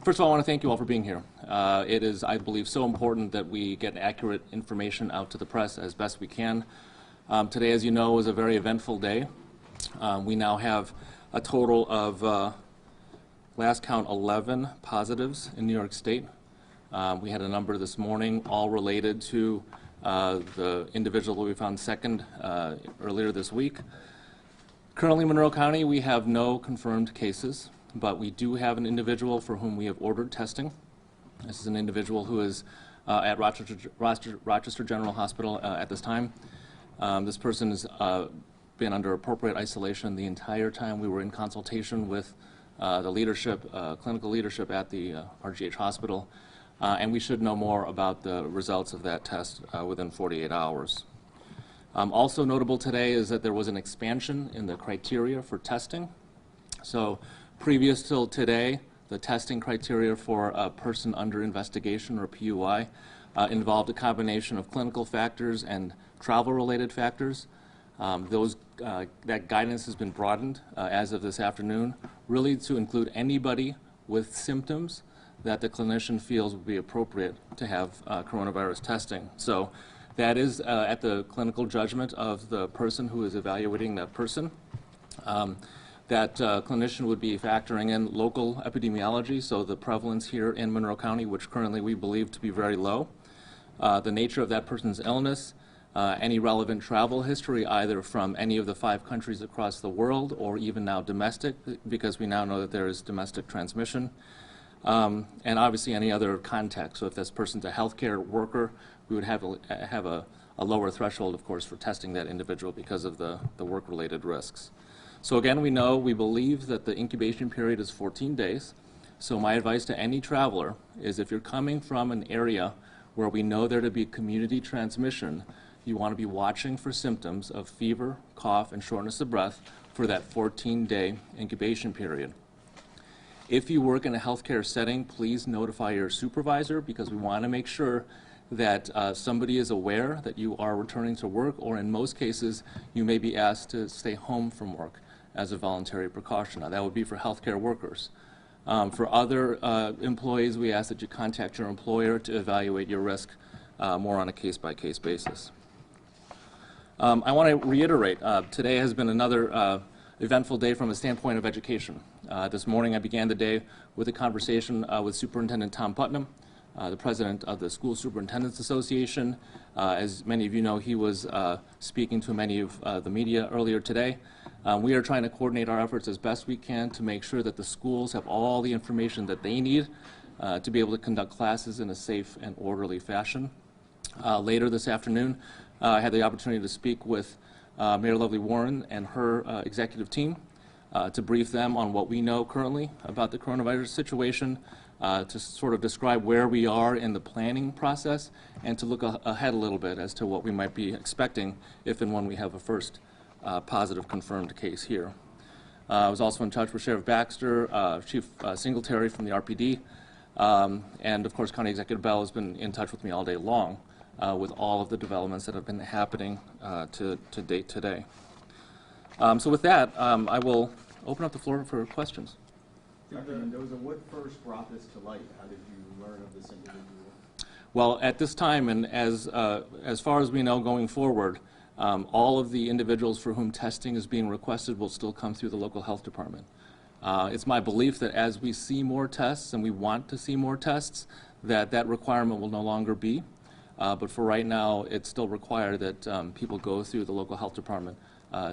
First of all, I want to thank you all for being here. It is, I believe, so important that we get accurate information out to the press as best we can. Today, as you know, is a very eventful day. We now have a total of, last count, 11 positives in New York State. We had a number this morning, all related to the individual that we found second earlier this week. Currently in Monroe County, we have no confirmed cases, but we do have an individual for whom we have ordered testing. This is an individual who is at Rochester General Hospital at this time. This person has been under appropriate isolation the entire time we were in consultation with the leadership, clinical leadership at the RGH hospital, and we should know more about the results of that test within 48 hours. Also notable today is that there was an expansion in the criteria for testing. So previous till today, the testing criteria for a person under investigation or PUI involved a combination of clinical factors and travel-related factors. That guidance has been broadened as of this afternoon, really to include anybody with symptoms that the clinician feels would be appropriate to have coronavirus testing. So that is at the clinical judgment of the person who is evaluating that person. That clinician would be factoring in local epidemiology, so the prevalence here in Monroe County, which currently we believe to be very low, the nature of that person's illness, any relevant travel history either from any of the 5 countries across the world or even now domestic, because we now know that there is domestic transmission, and obviously any other context. So if this person's a healthcare worker, we would have a lower threshold, of course, for testing that individual because of the work-related risks. So again, we believe that the incubation period is 14 days. So my advice to any traveler is if you're coming from an area where we know there to be community transmission, you want to be watching for symptoms of fever, cough, and shortness of breath for that 14-day incubation period. If you work in a healthcare setting, please notify your supervisor, because we want to make sure that somebody is aware that you are returning to work, or in most cases, you may be asked to stay home from work as a voluntary precaution. Now, that would be for healthcare workers. For other employees, we ask that you contact your employer to evaluate your risk more on a case-by-case basis. I want to reiterate, today has been another eventful day from a standpoint of education. This morning I began the day with a conversation with Superintendent Tom Putnam, the president of the School Superintendents Association. As many of you know, he was speaking to many of the media earlier today. We are trying to coordinate our efforts as best we can to make sure that the schools have all the information that they need to be able to conduct classes in a safe and orderly fashion. Later this afternoon, I had the opportunity to speak with Mayor Lovely Warren and her executive team to brief them on what we know currently about the coronavirus situation, to sort of describe where we are in the planning process, and to look ahead a little bit as to what we might be expecting if and when we have a first positive confirmed case here. I was also in touch with Sheriff Baxter, Chief Singletary from the RPD, and of course County Executive Bell has been in touch with me all day long with all of the developments that have been happening to date today. So with that, I will open up the floor for questions. Dr. Mendoza, what first brought this to light? How did you learn of this individual? Well, at this time, and as far as we know going forward, all of the individuals for whom testing is being requested will still come through the local health department. It's my belief that as we see more tests, and we want to see more tests, that requirement will no longer be. But for right now, it's still required that people go through the local health department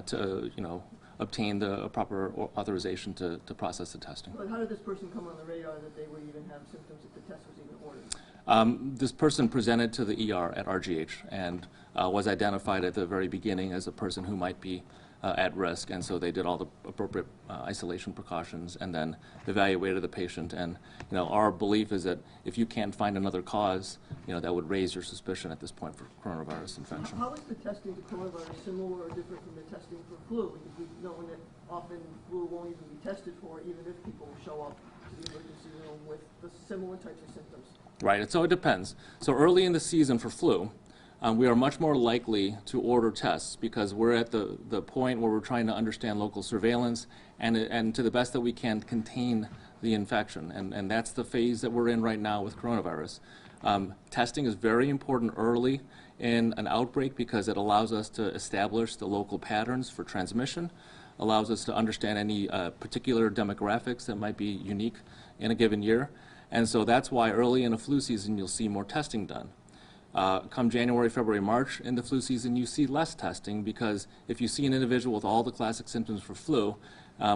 to, obtain the proper authorization to process the testing. But how did this person come on the radar that they would even have symptoms if the test was even ordered? This person presented to the ER at RGH and was identified at the very beginning as a person who might be at risk, and so they did all the appropriate isolation precautions and then evaluated the patient. And our belief is that if you can't find another cause, that would raise your suspicion at this point for coronavirus infection. How is the testing for coronavirus similar or different from the testing for flu? Because we've known that often flu won't even be tested for, even if people show up to the emergency room with the similar types of symptoms. Right, and so it depends. So early in the season for flu, we are much more likely to order tests because we're at the point where we're trying to understand local surveillance and to the best that we can contain the infection, and that's the phase that we're in right now with coronavirus. Testing is very important early in an outbreak because it allows us to establish the local patterns for transmission, allows us to understand any particular demographics that might be unique in a given year, and so that's why early in a flu season you'll see more testing done. Come January, February, March in the flu season, you see less testing because if you see an individual with all the classic symptoms for flu,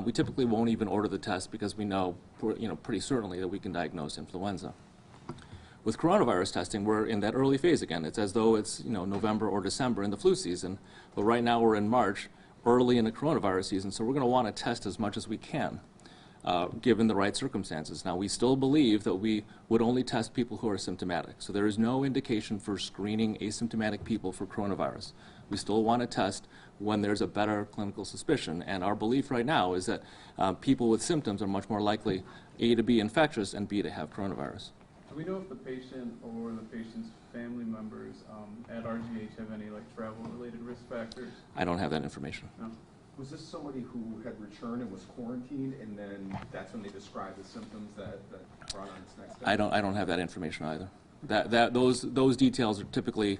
we typically won't even order the test because we know, pretty certainly that we can diagnose influenza. With coronavirus testing, we're in that early phase again. It's as though it's November or December in the flu season, but right now we're in March, early in the coronavirus season, so we're going to want to test as much as we can, given the right circumstances. Now, we still believe that we would only test people who are symptomatic, so there is no indication for screening asymptomatic people for coronavirus. We still want to test when there's a better clinical suspicion, and our belief right now is that people with symptoms are much more likely, A, to be infectious, and B, to have coronavirus. Do we know if the patient or the patient's family members at RGH have any travel-related risk factors? I don't have that information. No. Was this somebody who had returned and was quarantined, and then that's when they described the symptoms that brought on this next step? I don't have that information either. Those details are typically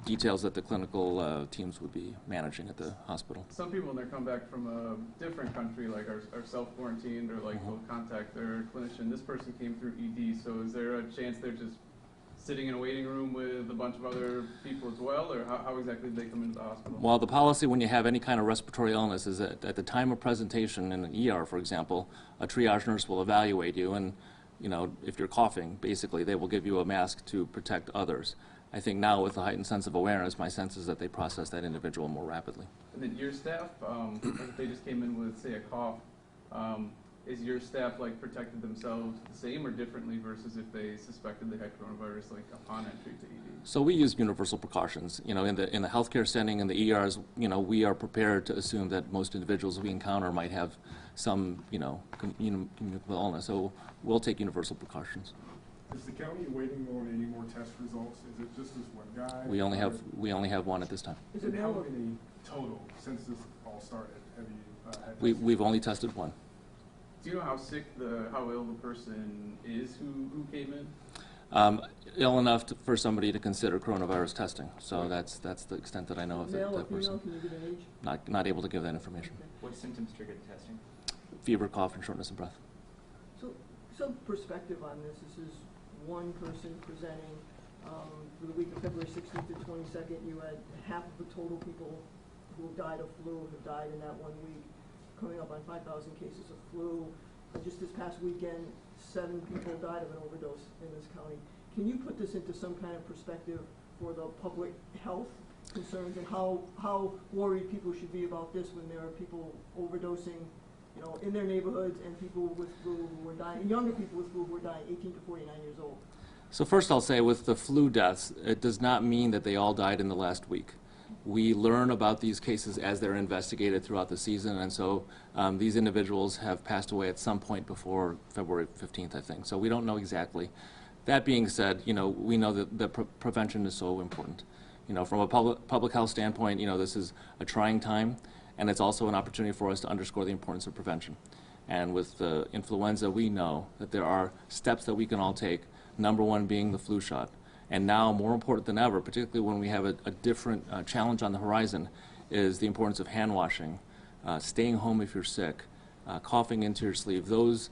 details that the clinical teams would be managing at the hospital. Some people, when they come back from a different country, are self-quarantined or will contact their clinician. This person came through ED, so is there a chance they're just sitting in a waiting room with a bunch of other people as well, or how exactly do they come into the hospital? Well, the policy when you have any kind of respiratory illness is that at the time of presentation in an ER, for example, a triage nurse will evaluate you, and if you're coughing, basically they will give you a mask to protect others. I think now with the heightened sense of awareness, my sense is that they process that individual more rapidly. And then your staff, if they just came in with, say, a cough, is your staff protected themselves the same or differently versus if they suspected they had coronavirus upon entry to ED? So we use universal precautions. In the healthcare setting, in the ERs, we are prepared to assume that most individuals we encounter might have some, communicable illness. So we'll take universal precautions. Is the county waiting on any more test results? Is it just this one guy? We only have one at this time. Is it And how now? many total since this all started have you had? We've only tested one. Do you know how ill the person is who came in? Ill enough for somebody to consider coronavirus testing. So that's the extent that I know of Male or that female? person. Can you give an age? Not able to give that information. Okay. What symptoms triggered the testing? Fever, cough, and shortness of breath. So some perspective on this. This is one person presenting for the week of February 16th to 22nd. You had half of the total people who have died of flu have died in that 1 week, coming up on 5,000 cases of flu. Just this past weekend, 7 people died of an overdose in this county. Can you put this into some kind of perspective for the public health concerns and how worried people should be about this when there are people overdosing in their neighborhoods and people with flu who are dying, younger people with flu who are dying 18 to 49 years old? So first I'll say with the flu deaths, it does not mean that they all died in the last week. We learn about these cases as they're investigated throughout the season, and so these individuals have passed away at some point before February 15th, I think. So we don't know exactly. That being said, we know that prevention is so important. From a public health standpoint, this is a trying time, and it's also an opportunity for us to underscore the importance of prevention. And with the influenza, we know that there are steps that we can all take, number one being the flu shot. And now, more important than ever, particularly when we have a different challenge on the horizon, is the importance of hand washing, staying home if you're sick, coughing into your sleeve. Those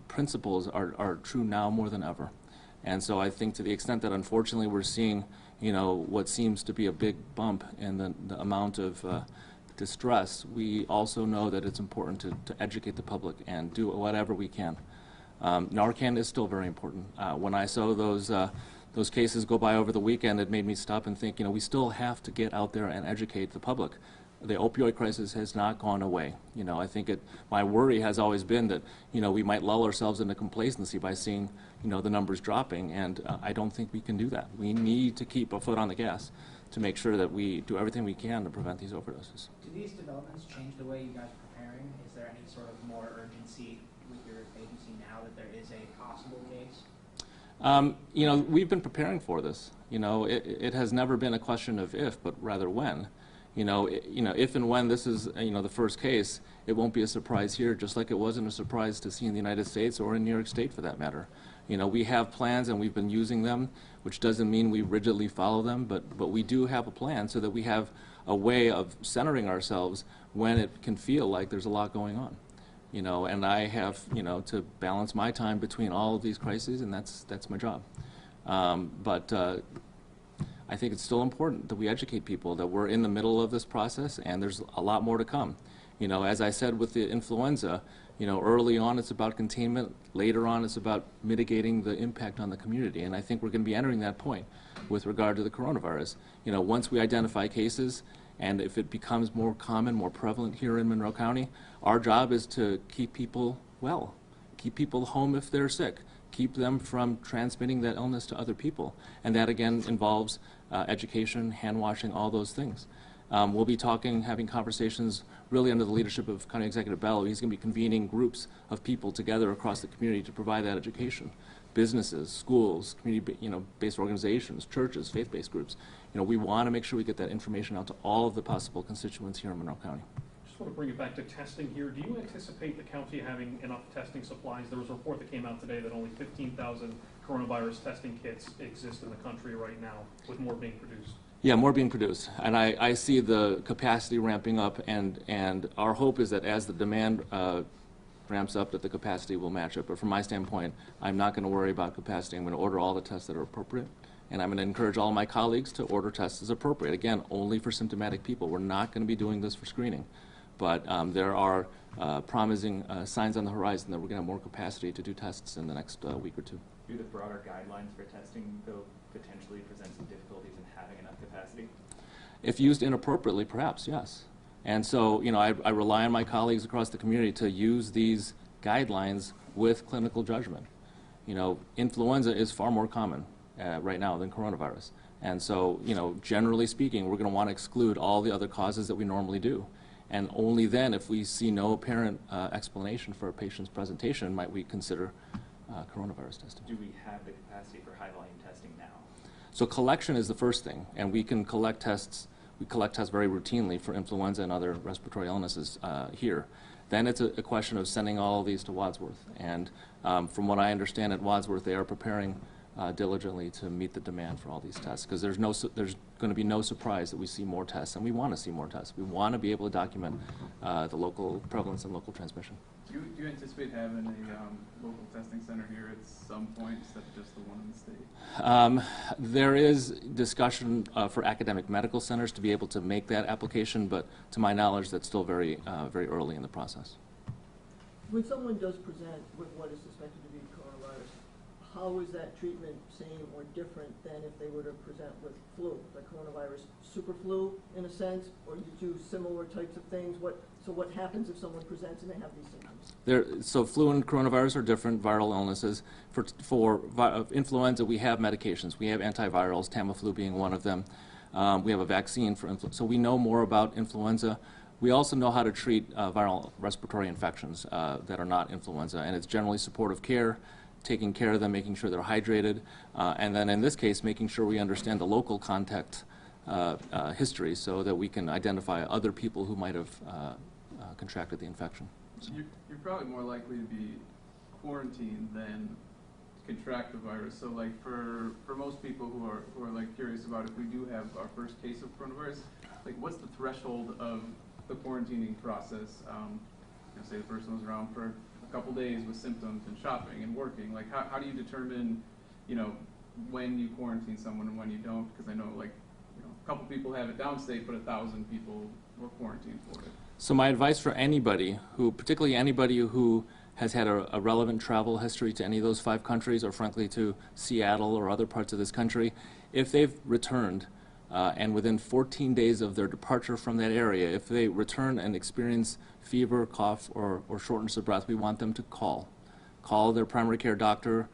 principles are true now more than ever. And so I think to the extent that unfortunately we're seeing what seems to be a big bump in the amount of distress, we also know that it's important to educate the public and do whatever we can. Narcan is still very important. When I saw those cases go by over the weekend, it made me stop and think, we still have to get out there and educate the public. The opioid crisis has not gone away. I think my worry has always been that, we might lull ourselves into complacency by seeing, the numbers dropping, and I don't think we can do that. We need to keep a foot on the gas to make sure that we do everything we can to prevent these overdoses. Do these developments change the way you guys are preparing? Is there any sort of more urgency with your agency now that there is a possible case? We've been preparing for this. It has never been a question of if, but rather when. If and when this is, the first case, it won't be a surprise here, just like it wasn't a surprise to see in the United States or in New York State for that matter. We have plans and we've been using them, which doesn't mean we rigidly follow them, but we do have a plan so that we have a way of centering ourselves when it can feel like there's a lot going on. And I have, to balance my time between all of these crises, and that's my job. But I think it's still important that we educate people that we're in the middle of this process and there's a lot more to come. As I said with the influenza, early on it's about containment, later on it's about mitigating the impact on the community, and I think we're going to be entering that point with regard to the coronavirus. Once we identify cases, and if it becomes more common, more prevalent here in Monroe County, our job is to keep people well, keep people home if they're sick, keep them from transmitting that illness to other people. And that again involves education, hand washing, all those things. We'll be having conversations really under the leadership of County Executive Bello. He's going to be convening groups of people together across the community to provide that education. Businesses, schools, community-based organizations, churches, faith-based groups. We want to make sure we get that information out to all of the possible constituents here in Monroe County. Just want to bring it back to testing here. Do you anticipate the county having enough testing supplies? There was a report that came out today that only 15,000 coronavirus testing kits exist in the country right now, with more being produced. Yeah, more being produced, and I see the capacity ramping up, and our hope is that as the demand ramps up, that the capacity will match it. But from my standpoint, I'm not going to worry about capacity. I'm going to order all the tests that are appropriate, and I'm going to encourage all my colleagues to order tests as appropriate. Again, only for symptomatic people. We're not going to be doing this for screening, but there are promising signs on the horizon that we're going to have more capacity to do tests in the next week or two. Do the broader guidelines for testing, though, potentially present some difficulties in having enough capacity? If used inappropriately, perhaps, yes. And so, I rely on my colleagues across the community to use these guidelines with clinical judgment. Influenza is far more common right now than coronavirus. And so, generally speaking, we're going to want to exclude all the other causes that we normally do. And only then, if we see no apparent explanation for a patient's presentation, might we consider coronavirus testing. Do we have the capacity for high volume testing now? So collection is the first thing, and we can collect tests. We collect tests very routinely for influenza and other respiratory illnesses here. Then it's a question of sending all of these to Wadsworth. And from what I understand at Wadsworth, they are preparing diligently to meet the demand for all these tests, because there's going to be no surprise that we see more tests, and we want to see more tests. We want to be able to document the local prevalence and local transmission. Do you anticipate having a local testing center here at some point instead of just the one in the state? There is discussion for academic medical centers to be able to make that application, but to my knowledge, that's still very early in the process. When someone does present with what is suspected to be coronavirus, how is that treatment same or different than if they were to present with flu, the coronavirus super flu in a sense, or you do similar types of things? So what happens if someone presents and they have these symptoms? So flu and coronavirus are different viral illnesses. For influenza, we have medications. We have antivirals, Tamiflu being one of them. We have a vaccine for influenza. So we know more about influenza. We also know how to treat viral respiratory infections that are not influenza, and it's generally supportive care, taking care of them, making sure they're hydrated, and then in this case, making sure we understand the local contact history so that we can identify other people who might have contracted the infection. So. You're probably more likely to be quarantined than contract the virus. So like for most people who are like curious about if we do have our first case of coronavirus, like what's the threshold of the quarantining process? Say the person was around for a couple days with symptoms and shopping and working. Like how do you determine, when you quarantine someone and when you don't? Because I know a couple people have it downstate, but 1,000 people were quarantined for it. So my advice for anybody particularly anybody who has had a relevant travel history to any of those 5 countries, or frankly to Seattle or other parts of this country, if they've returned and within 14 days of their departure from that area, if they return and experience fever, cough, or shortness of breath, we want them to call their primary care doctor,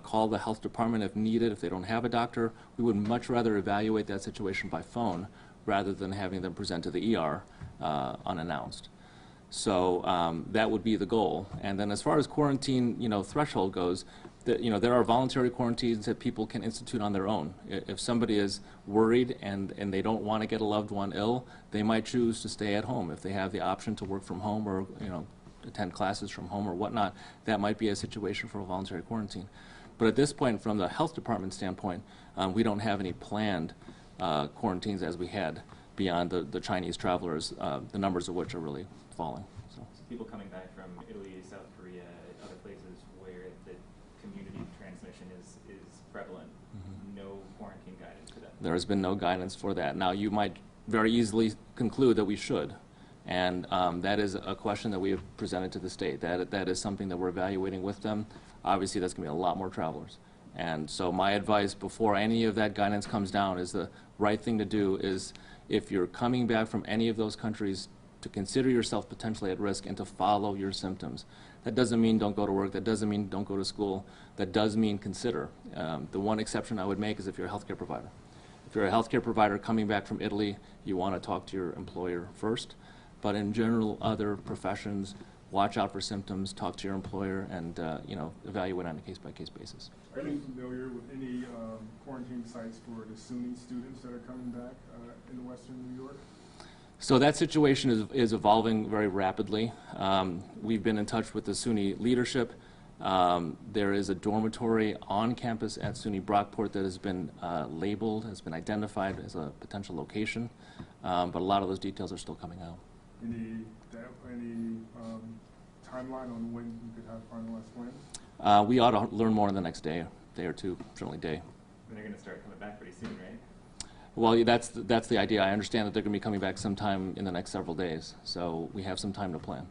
call the health department if needed. If they don't have a doctor, we would much rather evaluate that situation by phone rather than having them present to the ER unannounced. So that would be the goal. And then as far as quarantine threshold goes, there are voluntary quarantines that people can institute on their own. If somebody is worried and they don't want to get a loved one ill, they might choose to stay at home. If they have the option to work from home or attend classes from home or whatnot, that might be a situation for a voluntary quarantine. But at this point, from the health department standpoint, we don't have any planned quarantines as we had beyond the Chinese travelers, the numbers of which are really falling. So People coming back from Italy, South Korea, other places where the community transmission is prevalent, no quarantine guidance for them. there has been no guidance for that. Now, you might very easily conclude that we should. And that is a question that we have presented to the state. That is something that we're evaluating with them. Obviously, that's going to be a lot more travelers. And so my advice before any of that guidance comes down is the right thing to do is, if you're coming back from any of those countries, to consider yourself potentially at risk and to follow your symptoms. That doesn't mean don't go to work. That doesn't mean don't go to school. That does mean consider. The one exception I would make is if you're a healthcare provider. If you're a healthcare provider coming back from Italy, you want to talk to your employer first. But in general, other professions, watch out for symptoms, talk to your employer, and evaluate on a case-by-case basis. Are you familiar with any quarantine sites for the Sunni students that are coming back in Western New York? So that situation is evolving very rapidly. We've been in touch with the Sunni leadership. There is a dormitory on campus at SUNY Brockport that has been labeled, has been identified as a potential location, but a lot of those details are still coming out. Any timeline on when you could have finalized plans? We ought to learn more in the next day or two, certainly day. Then they're going to start coming back pretty soon, right? Well, that's the idea. I understand that they're going to be coming back sometime in the next several days, so we have some time to plan.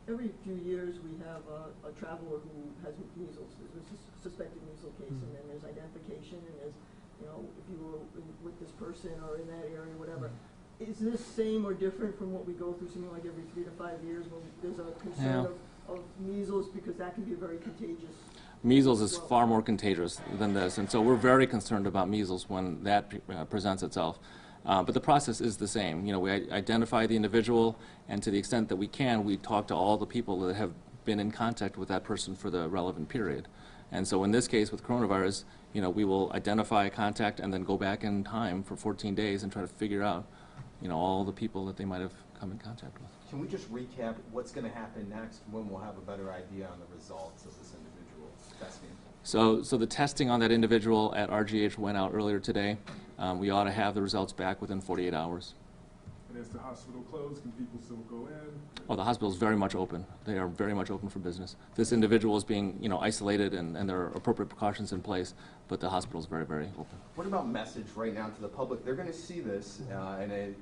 Every few years, we have a traveler who has measles. There's a suspected measles case, and then there's identification, and there's, if you were with this person or in that area, whatever. Is this same or different from what we go through, something like every 3 to 5 years, when there's a concern of measles, because that can be very contagious? Measles is far more contagious than this, and so we're very concerned about measles when that presents itself. But the process is the same. We identify the individual, and to the extent that we can, we talk to all the people that have been in contact with that person for the relevant period. And so in this case with coronavirus, we will identify a contact and then go back in time for 14 days and try to figure out, all the people that they might have come in contact with. Can we just recap what's going to happen next, when we'll have a better idea on the results of this individual testing? So the testing on that individual at RGH went out earlier today. We ought to have the results back within 48 hours. And is the hospital closed? Can people still go in? Oh, the hospital is very much open. They are very much open for business. This individual is being, isolated, and there are appropriate precautions in place, but the hospital is very, very open. What about message right now to the public? They're going to see this, and it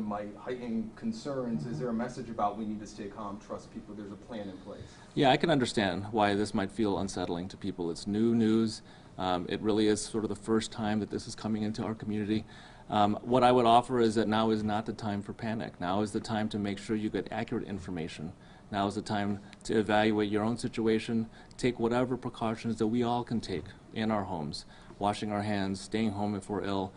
might heighten concerns. Is there a message about we need to stay calm, trust people, there's a plan in place? Yeah, I can understand why this might feel unsettling to people. It's new news. It really is sort of the first time that this is coming into our community. What I would offer is that now is not the time for panic. Now is the time to make sure you get accurate information. Now is the time to evaluate your own situation, take whatever precautions that we all can take in our homes, washing our hands, staying home if we're ill,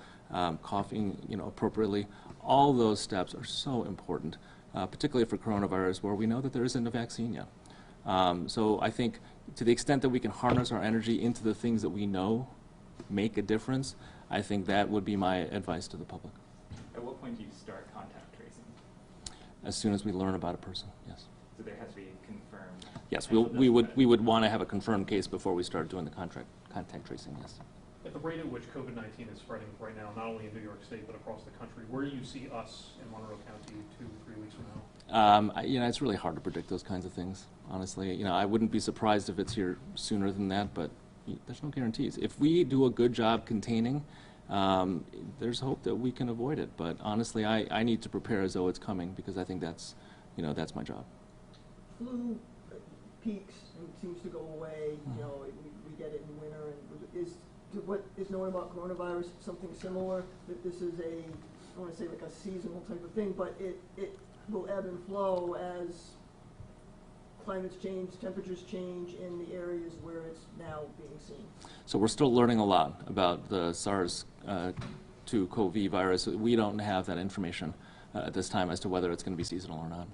coughing appropriately. All those steps are so important, particularly for coronavirus, where we know that there isn't a vaccine yet. So I think to the extent that we can harness our energy into the things that we know make a difference, I think that would be my advice to the public. At what point do you start contact tracing? As soon as we learn about a person, yes. So there has to be confirmed. Yes, we would want to have a confirmed case before we start doing the contact tracing, yes. At the rate at which COVID-19 is spreading right now, not only in New York State but across the country, where do you see us in Monroe County 2-3 weeks from now? It's really hard to predict those kinds of things, honestly. I wouldn't be surprised if it's here sooner than that, but there's no guarantees. If we do a good job containing, there's hope that we can avoid it. But honestly, I need to prepare as though it's coming, because I think that's my job. Flu peaks and seems to go away. We get it in winter. And what is known about coronavirus something similar? That this is I don't want to say like a seasonal type of thing, but it will ebb and flow as climates change, temperatures change in the areas where it's now being seen. So we're still learning a lot about the SARS-CoV virus. We don't have that information at this time as to whether it's going to be seasonal or not.